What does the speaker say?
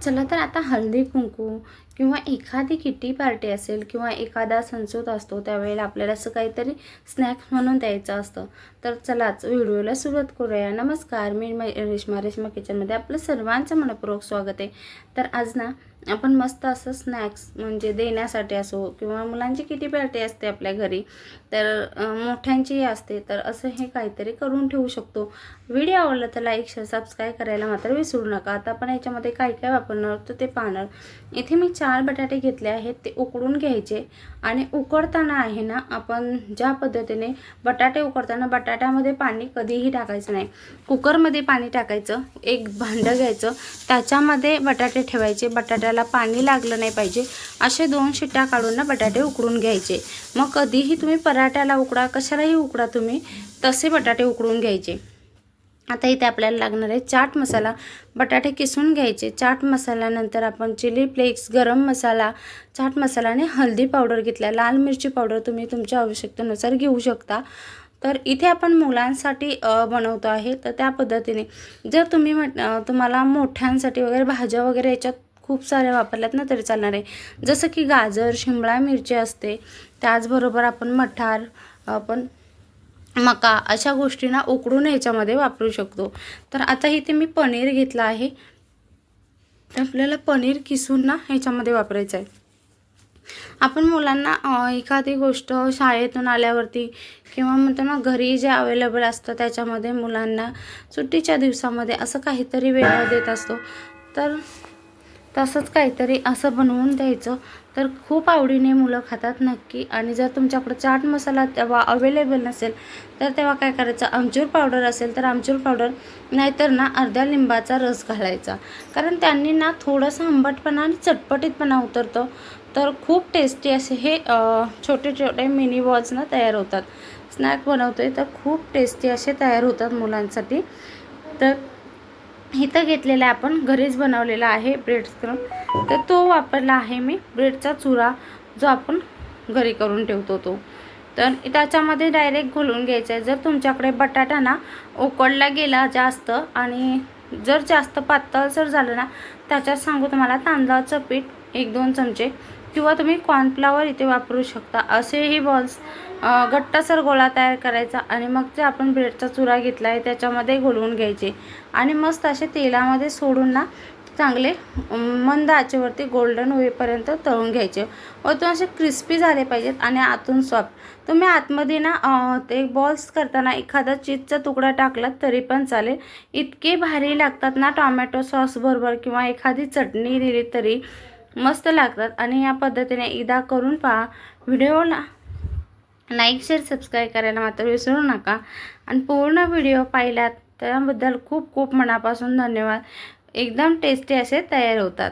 चला तर आता हळदी कुंकू किंवा एखादी किटी पार्टी असेल किंवा एखादा सणसूद असतो त्यावेळेला आपल्याला असं काहीतरी स्नॅक्स म्हणून द्यायचं असतं. तर चलाच व्हिडिओला सुरुवात करूया. नमस्कार, मी रेश्मा किचनमध्ये आपलं सर्वांचं मनपूर्वक स्वागत आहे. तर आज ना आपण मस्त असं स्नॅक्स म्हणजे देण्यासाठी असो किंवा मुलांची किटी पार्टी असते आपल्या घरी, तर मोठ्यांचीही असते, तर असं हे काहीतरी करून ठेवू शकतो. व्हिडिओ आवडला तर लाईक शेअर सबस्क्राईब करायला मात्र विसरू नका. आता आपण याच्यामध्ये काय काय वापरणार तर ते पाहणार. इथे मी 4 बटाटे घेतले आहेत, ते उकडून घ्यायचे आणि उकडताना आहे ना आपण ज्या पद्धतीने बटाटे उकडताना बटाट्यामध्ये पाणी कधीही टाकायचं नाही. कुकरमध्ये पाणी टाकायचं, एक भांडं घ्यायचं, त्याच्यामध्ये बटाटे ठेवायचे. बटाट्याला पाणी लागलं नाही पाहिजे असे 2 शिट्ट्या काढून ना बटाटे उकडून घ्यायचे. मग कधीही तुम्ही पराठ्याला उकडा, कशालाही उकडा, तुम्ही तसे बटाटे उकडून घ्यायचे. आता इथे आपल्याला लागणार आहे चाट मसाला. बटाटे किसून घ्यायचे. चाट मसाल्यानंतर आपण चिली फ्लेक्स, गरम मसाला, चाट मसाला आणि हळदी पावडर घेतला. लाल मिरची पावडर तुम्ही तुमच्या आवश्यकतेनुसार घेऊ शकता. तर इथे आपण मुलांसाठी बनवतो आहे, तर त्या पद्धतीने जर तुम्ही तुम्हाला मोठ्यांसाठी वगैरे भाज्या वगैरे याच्यात खूप साऱ्या वापरल्यात ना तरी चालणार आहे. जसं की गाजर, शिमला मिरची असते, त्याचबरोबर आपण मटार, आपण मका अशा गोष्टींना उकडून ह्याच्यामध्ये वापरू शकतो. तर आता इथे मी पनीर घेतलं आहे, तर आपल्याला पनीर किसून ना ह्याच्यामध्ये वापरायचं आहे. आपण मुलांना एखादी गोष्ट शाळेतून आल्यावरती किंवा म्हणतो ना घरी जे अवेलेबल असतं त्याच्यामध्ये मुलांना सुट्टीच्या दिवसामध्ये असं काहीतरी वेगळं देत असतो. तर तसंच काहीतरी असं बनवून द्यायचं, तर खूप आवडीने मुलं खातात नक्की. आणि जर तुमच्याकडे चाट मसाला तेव्हा अवेलेबल नसेल तर तेव्हा काय करायचं, आमचूर पावडर असेल तर आमचूर पावडर, नाहीतर ना अर्ध्या लिंबाचा रस घालायचा. कारण त्यांनी ना थोडंसं आंबटपणा आणि चटपटीतपणा उतरतं. तर खूप टेस्टी असे हे छोटे छोटे मिनी बॉल्स ना तयार होतात. स्नॅक बनवतोय तर खूप टेस्टी असे तयार होतात मुलांसाठी. तर इथं घेतलेला आपण घरीच बनवलेला आहे ब्रेड क्रम, तर तो वापरला आहे मी. ब्रेडचा चुरा जो आपण घरी करून ठेवतो तो, तर त्याच्यामध्ये डायरेक्ट घोलून घ्यायचं आहे. जर तुमच्याकडे बटाटा ना उकडला गेला जास्त आणि जर जास्त पातळसर झालं ना, त्याच्यात सांगू तुम्हाला तांदळाचं पीठ 1-2 चमचे किंवा तुम्ही कॉर्नफ्लॉवर इथे वापरू शकता. असेही बॉल्स घट्टसर गोळा तयार करायचा आणि मग जे आपण ब्रेडचा चुरा घेतला आहे त्याच्यामध्ये घोलवून घ्यायचे आणि मस्त असे तेलामध्ये सोडून ना चांगले मंद आचेवरती गोल्डन होईपर्यंत तळून घ्यायचे. वरतून असे क्रिस्पी झाले पाहिजेत आणि आतून सॉफ्ट. तुम्ही आतमध्ये ना ते बॉल्स करताना एखादा चीजचा तुकडा टाकला तरी पण चालेल. इतके भारी लागतात ना टॉमॅटो सॉस बरोबर किंवा एखादी चटणी दिली तरी मस्त लागतात. आणि या पद्धतीने एकदा करून पहा. व्हिडिओला लाईक शेअर सबस्क्राईब करायला मात्र विसरू नका. आणि पूर्ण व्हिडिओ पाहिलात त्याबद्दल खूप खूप मनापासून धन्यवाद. एकदम टेस्टी असे तयार होतात.